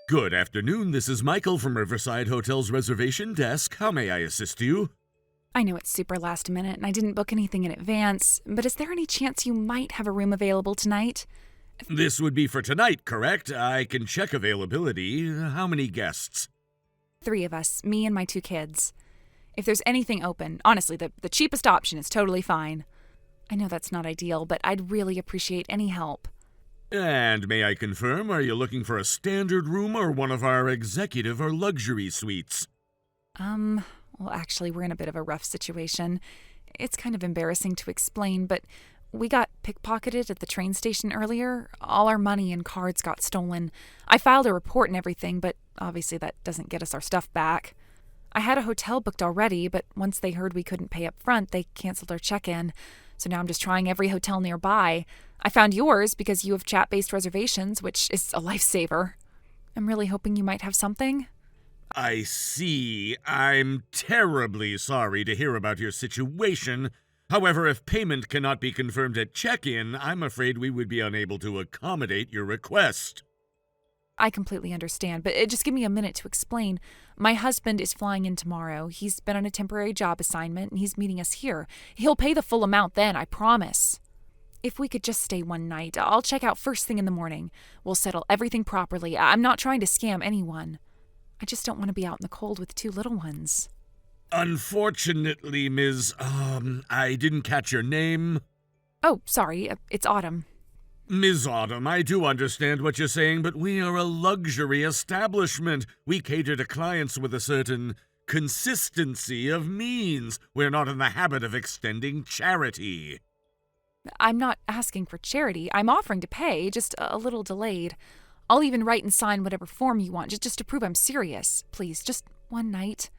Good afternoon, this is Michael from Riverside Hotel's reservation desk. How may I assist you? I know it's super last minute and I didn't book anything in advance, but is there any chance you might have a room available tonight? This would be for tonight, correct? I can check availability. How many guests? 3 of us, me and my 2 kids. If there's anything open, honestly, the cheapest option is totally fine. I know that's not ideal, but I'd really appreciate any help. And may I confirm, are you looking for a standard room or one of our executive or luxury suites? Well, actually, we're in a bit of a rough situation. It's kind of embarrassing to explain, but we got pickpocketed at the train station earlier. All our money and cards got stolen. I filed a report and everything, but obviously that doesn't get us our stuff back. I had a hotel booked already, but once they heard we couldn't pay up front, they canceled our check-in. So now I'm just trying every hotel nearby. I found yours because you have chat-based reservations, which is a lifesaver. I'm really hoping you might have something. I see. I'm terribly sorry to hear about your situation. However, if payment cannot be confirmed at check-in, I'm afraid we would be unable to accommodate your request. I completely understand, but just give me a minute to explain. My husband is flying in tomorrow. He's been on a temporary job assignment, and he's meeting us here. He'll pay the full amount then, I promise. If we could just stay one night, I'll check out first thing in the morning. We'll settle everything properly. I'm not trying to scam anyone. I just don't want to be out in the cold with 2 little ones. Unfortunately, Ms. I didn't catch your name. Oh, sorry, it's Autumn. Ms. Autumn, I do understand what you're saying, but we are a luxury establishment. We cater to clients with a certain consistency of means. We're not in the habit of extending charity. I'm not asking for charity. I'm offering to pay, just a little delayed. I'll even write and sign whatever form you want, just to prove I'm serious. Please, just one night.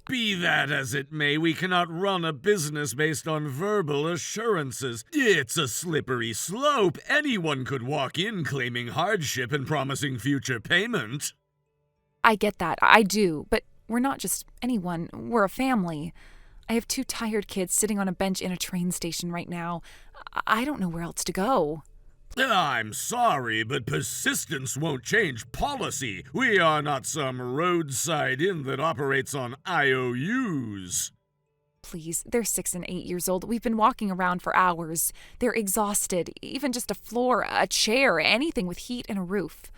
Be that as it may, we cannot run a business based on verbal assurances. It's a slippery slope. Anyone could walk in claiming hardship and promising future payment. I get that, I do, but we're not just anyone, we're a family. I have 2 tired kids sitting on a bench in a train station right now. I don't know where else to go. I'm sorry, but persistence won't change policy. We are not some roadside inn that operates on IOUs. Please, they're 6 and 8 years old. We've been walking around for hours. They're exhausted. Even just a floor, a chair, anything with heat and a roof.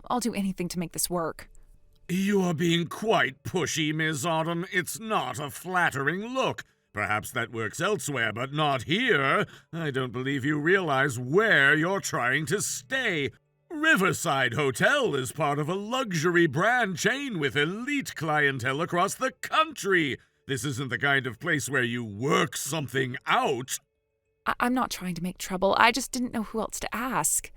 I'll do anything to make this work. You are being quite pushy, Ms. Autumn. It's not a flattering look. Perhaps that works elsewhere, but not here. I don't believe you realize where you're trying to stay. Riverside Hotel is part of a luxury brand chain with elite clientele across the country. This isn't the kind of place where you work something out. I'm not trying to make trouble. I just didn't know who else to ask.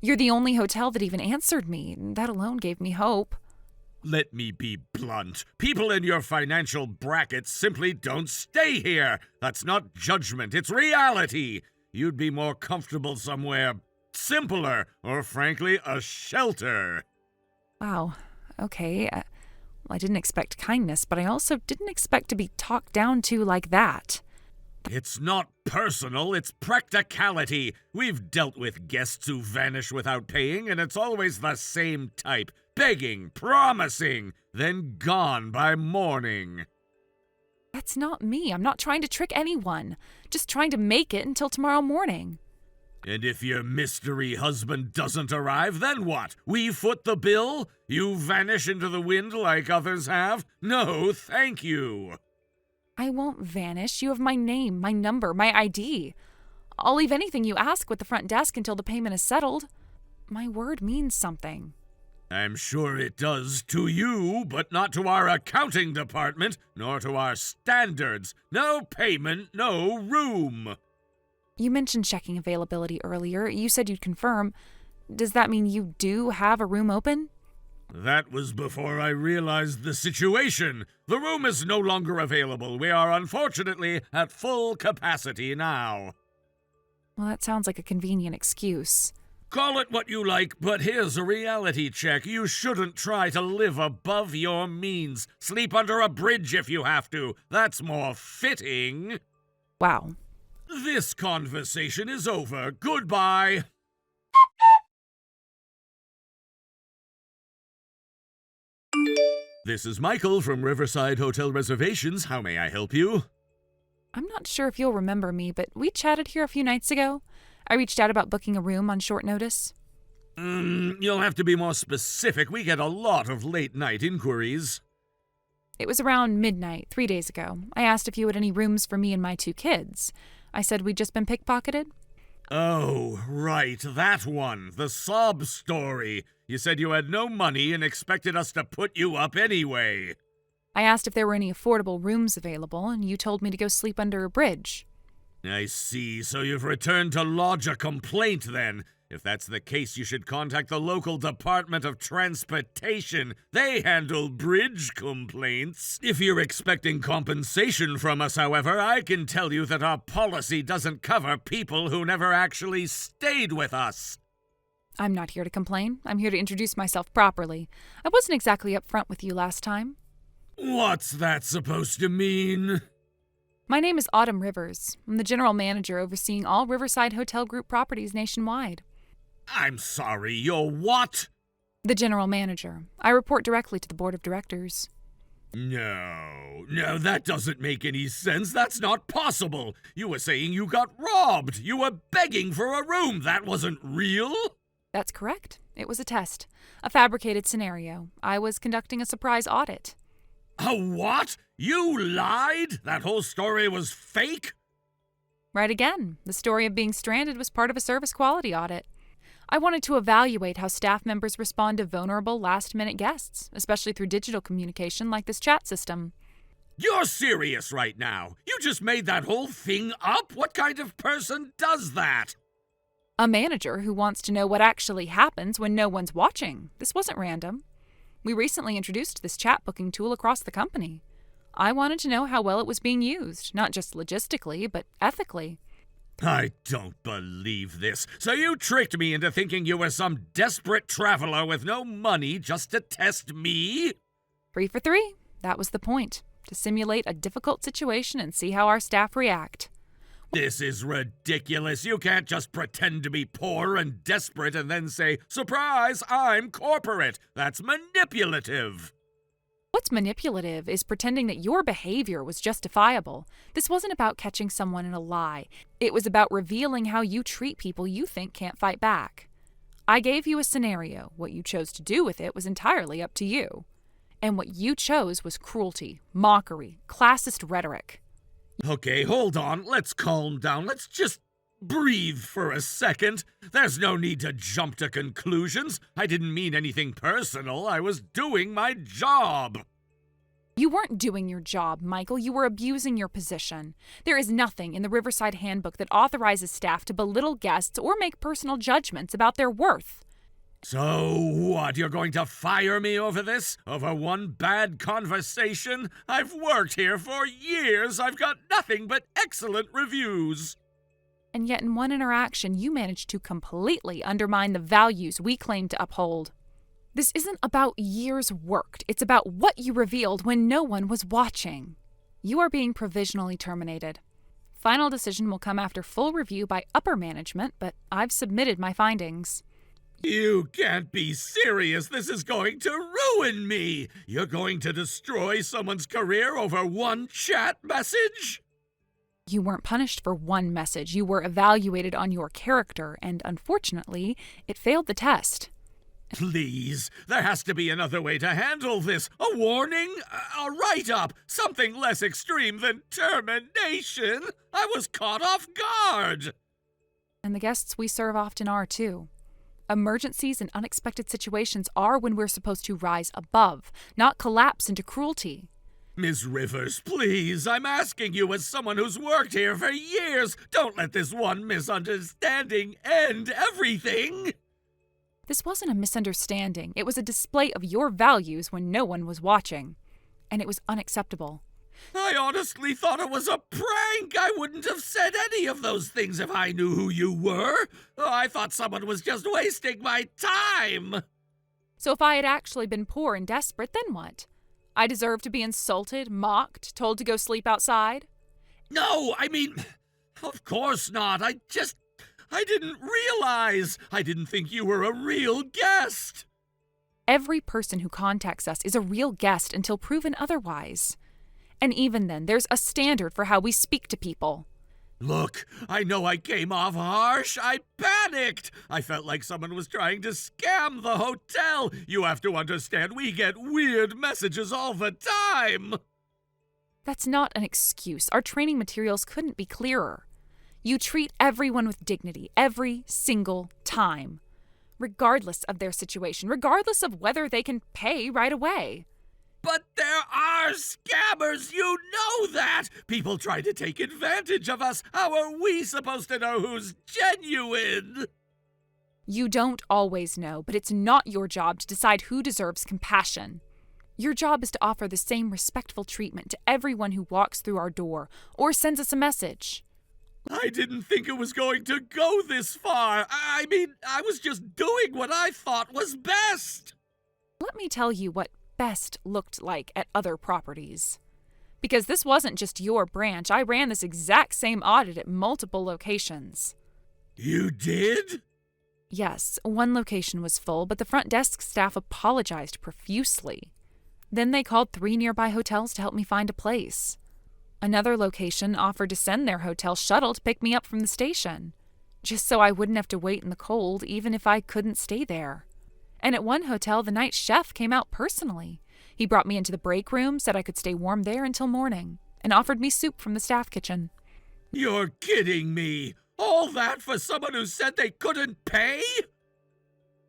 You're the only hotel that even answered me. That alone gave me hope. Let me be blunt. People in your financial brackets simply don't stay here. That's not judgment, it's reality. You'd be more comfortable somewhere simpler, or frankly, a shelter. Wow. Okay. Well, I didn't expect kindness, but I also didn't expect to be talked down to like that. It's not personal, it's practicality. We've dealt with guests who vanish without paying, and it's always the same type. Begging, promising, then gone by morning. That's not me. I'm not trying to trick anyone. Just trying to make it until tomorrow morning. And if your mystery husband doesn't arrive, then what? We foot the bill? You vanish into the wind like others have? No, thank you. I won't vanish. You have my name, my number, my ID. I'll leave anything you ask with the front desk until the payment is settled. My word means something. I'm sure it does to you, but not to our accounting department, nor to our standards. No payment, no room. You mentioned checking availability earlier. You said you'd confirm. Does that mean you do have a room open? That was before I realized the situation. The room is no longer available. We are unfortunately at full capacity now. Well, that sounds like a convenient excuse. Call it what you like, but here's a reality check. You shouldn't try to live above your means. Sleep under a bridge if you have to. That's more fitting. Wow. This conversation is over. Goodbye. This is Michael from Riverside Hotel Reservations. How may I help you? I'm not sure if you'll remember me, but we chatted here a few nights ago. I reached out about booking a room on short notice. You'll have to be more specific. We get a lot of late-night inquiries. It was around midnight, 3 days ago. I asked if you had any rooms for me and my 2 kids. I said we'd just been pickpocketed. Oh, right, that one. The sob story. You said you had no money and expected us to put you up anyway. I asked if there were any affordable rooms available, and you told me to go sleep under a bridge. I see, so you've returned to lodge a complaint then. If that's the case, you should contact the local Department of Transportation. They handle bridge complaints. If you're expecting compensation from us, however, I can tell you that our policy doesn't cover people who never actually stayed with us. I'm not here to complain. I'm here to introduce myself properly. I wasn't exactly upfront with you last time. What's that supposed to mean? My name is Autumn Rivers. I'm the general manager overseeing all Riverside Hotel Group properties nationwide. I'm sorry, you're what? The general manager. I report directly to the board of directors. No, that doesn't make any sense. That's not possible. You were saying you got robbed. You were begging for a room. That wasn't real? That's correct. It was a test. A fabricated scenario. I was conducting a surprise audit. A what? You lied? That whole story was fake? Right again. The story of being stranded was part of a service quality audit. I wanted to evaluate how staff members respond to vulnerable last-minute guests, especially through digital communication like this chat system. You're serious right now? You just made that whole thing up? What kind of person does that? A manager who wants to know what actually happens when no one's watching. This wasn't random. We recently introduced this chat booking tool across the company. I wanted to know how well it was being used, not just logistically, but ethically. I don't believe this. So you tricked me into thinking you were some desperate traveler with no money just to test me? 3 for 3. That was the point. To simulate a difficult situation and see how our staff react. This is ridiculous. You can't just pretend to be poor and desperate and then say, "Surprise, I'm corporate." That's manipulative. What's manipulative is pretending that your behavior was justifiable. This wasn't about catching someone in a lie. It was about revealing how you treat people you think can't fight back. I gave you a scenario. What you chose to do with it was entirely up to you. And what you chose was cruelty, mockery, classist rhetoric. Okay, hold on. Let's calm down. Let's just breathe for a second. There's no need to jump to conclusions. I didn't mean anything personal. I was doing my job. You weren't doing your job, Michael. You were abusing your position. There is nothing in the Riverside Handbook that authorizes staff to belittle guests or make personal judgments about their worth. So what, you're going to fire me over this? Over one bad conversation? I've worked here for years. I've got nothing but excellent reviews. And yet in one interaction, you managed to completely undermine the values we claim to uphold. This isn't about years worked. It's about what you revealed when no one was watching. You are being provisionally terminated. Final decision will come after full review by upper management, but I've submitted my findings. You can't be serious. This is going to ruin me. You're going to destroy someone's career over one chat message? You weren't punished for one message. You were evaluated on your character, and unfortunately, it failed the test. Please, there has to be another way to handle this. A warning? A write-up? Something less extreme than termination? I was caught off guard. And the guests we serve often are, too. Emergencies and unexpected situations are when we're supposed to rise above, not collapse into cruelty. Ms. Rivers, please, I'm asking you as someone who's worked here for years, don't let this one misunderstanding end everything. This wasn't a misunderstanding. It was a display of your values when no one was watching. And it was unacceptable. I honestly thought it was a prank. I wouldn't have said any of those things if I knew who you were. I thought someone was just wasting my time. So if I had actually been poor and desperate, then what? I deserve to be insulted, mocked, told to go sleep outside? No, I mean, of course not. I didn't realize. I didn't think you were a real guest. Every person who contacts us is a real guest until proven otherwise. And even then, there's a standard for how we speak to people. Look, I know I came off harsh. I panicked. I felt like someone was trying to scam the hotel. You have to understand, we get weird messages all the time. That's not an excuse. Our training materials couldn't be clearer. You treat everyone with dignity every single time, regardless of their situation, regardless of whether they can pay right away. But there are scammers, you know that! People try to take advantage of us. How are we supposed to know who's genuine? You don't always know, but it's not your job to decide who deserves compassion. Your job is to offer the same respectful treatment to everyone who walks through our door or sends us a message. I didn't think it was going to go this far. I mean, I was just doing what I thought was best. Let me tell you what best looked like at other properties. Because this wasn't just your branch. I ran this exact same audit at multiple locations. You did? Yes, one location was full, but the front desk staff apologized profusely. Then they called 3 nearby hotels to help me find a place. Another location offered to send their hotel shuttle to pick me up from the station, just so I wouldn't have to wait in the cold even if I couldn't stay there. And at one hotel, the night chef came out personally. He brought me into the break room, said I could stay warm there until morning, and offered me soup from the staff kitchen. You're kidding me! All that for someone who said they couldn't pay?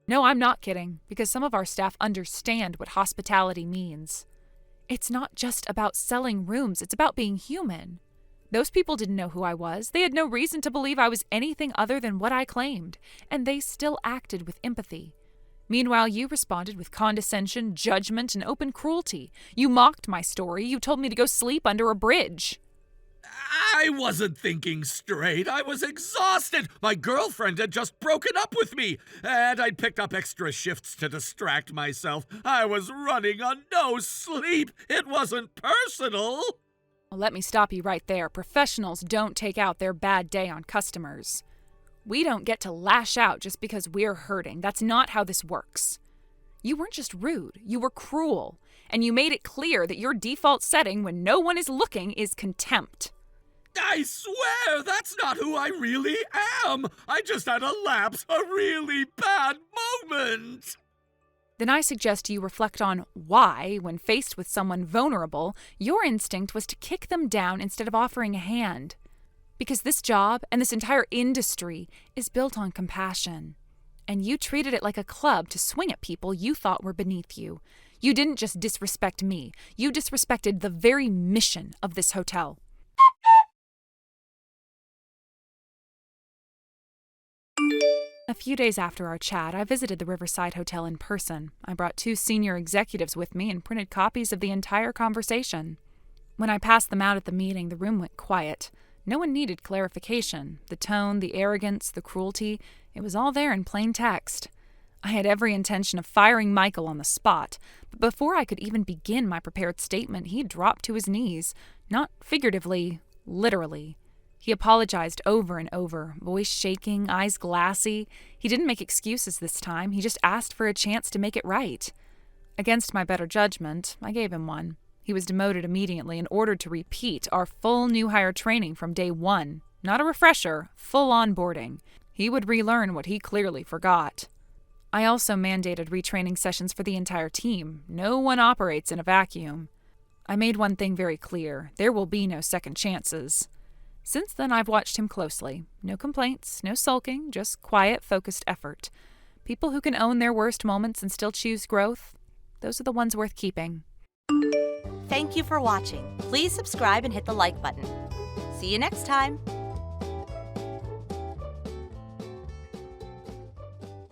No, I'm not kidding, because some of our staff understand what hospitality means. It's not just about selling rooms, it's about being human. Those people didn't know who I was. They had no reason to believe I was anything other than what I claimed, and they still acted with empathy. Meanwhile, you responded with condescension, judgment, and open cruelty. You mocked my story. You told me to go sleep under a bridge. I wasn't thinking straight. I was exhausted. My girlfriend had just broken up with me, and I'd picked up extra shifts to distract myself. I was running on no sleep. It wasn't personal. Well, let me stop you right there. Professionals don't take out their bad day on customers. We don't get to lash out just because we're hurting. That's not how this works. You weren't just rude, you were cruel, and you made it clear that your default setting when no one is looking is contempt. I swear that's not who I really am. I just had a lapse, a really bad moment. Then I suggest you reflect on why, when faced with someone vulnerable, your instinct was to kick them down instead of offering a hand. Because this job and this entire industry is built on compassion. And you treated it like a club to swing at people you thought were beneath you. You didn't just disrespect me. You disrespected the very mission of this hotel. A few days after our chat, I visited the Riverside Hotel in person. I brought 2 senior executives with me and printed copies of the entire conversation. When I passed them out at the meeting, the room went quiet. No one needed clarification. The tone, the arrogance, the cruelty, it was all there in plain text. I had every intention of firing Michael on the spot, but before I could even begin my prepared statement, he dropped to his knees, not figuratively, literally. He apologized over and over, voice shaking, eyes glassy. He didn't make excuses this time. He just asked for a chance to make it right. Against my better judgment, I gave him one. He was demoted immediately and ordered to repeat our full new hire training from day 1. Not a refresher, full onboarding. He would relearn what he clearly forgot. I also mandated retraining sessions for the entire team. No one operates in a vacuum. I made one thing very clear. There will be no second chances. Since then, I've watched him closely. No complaints, no sulking, just quiet, focused effort. People who can own their worst moments and still choose growth, those are the ones worth keeping. Thank you for watching. Please subscribe and hit the like button. See you next time.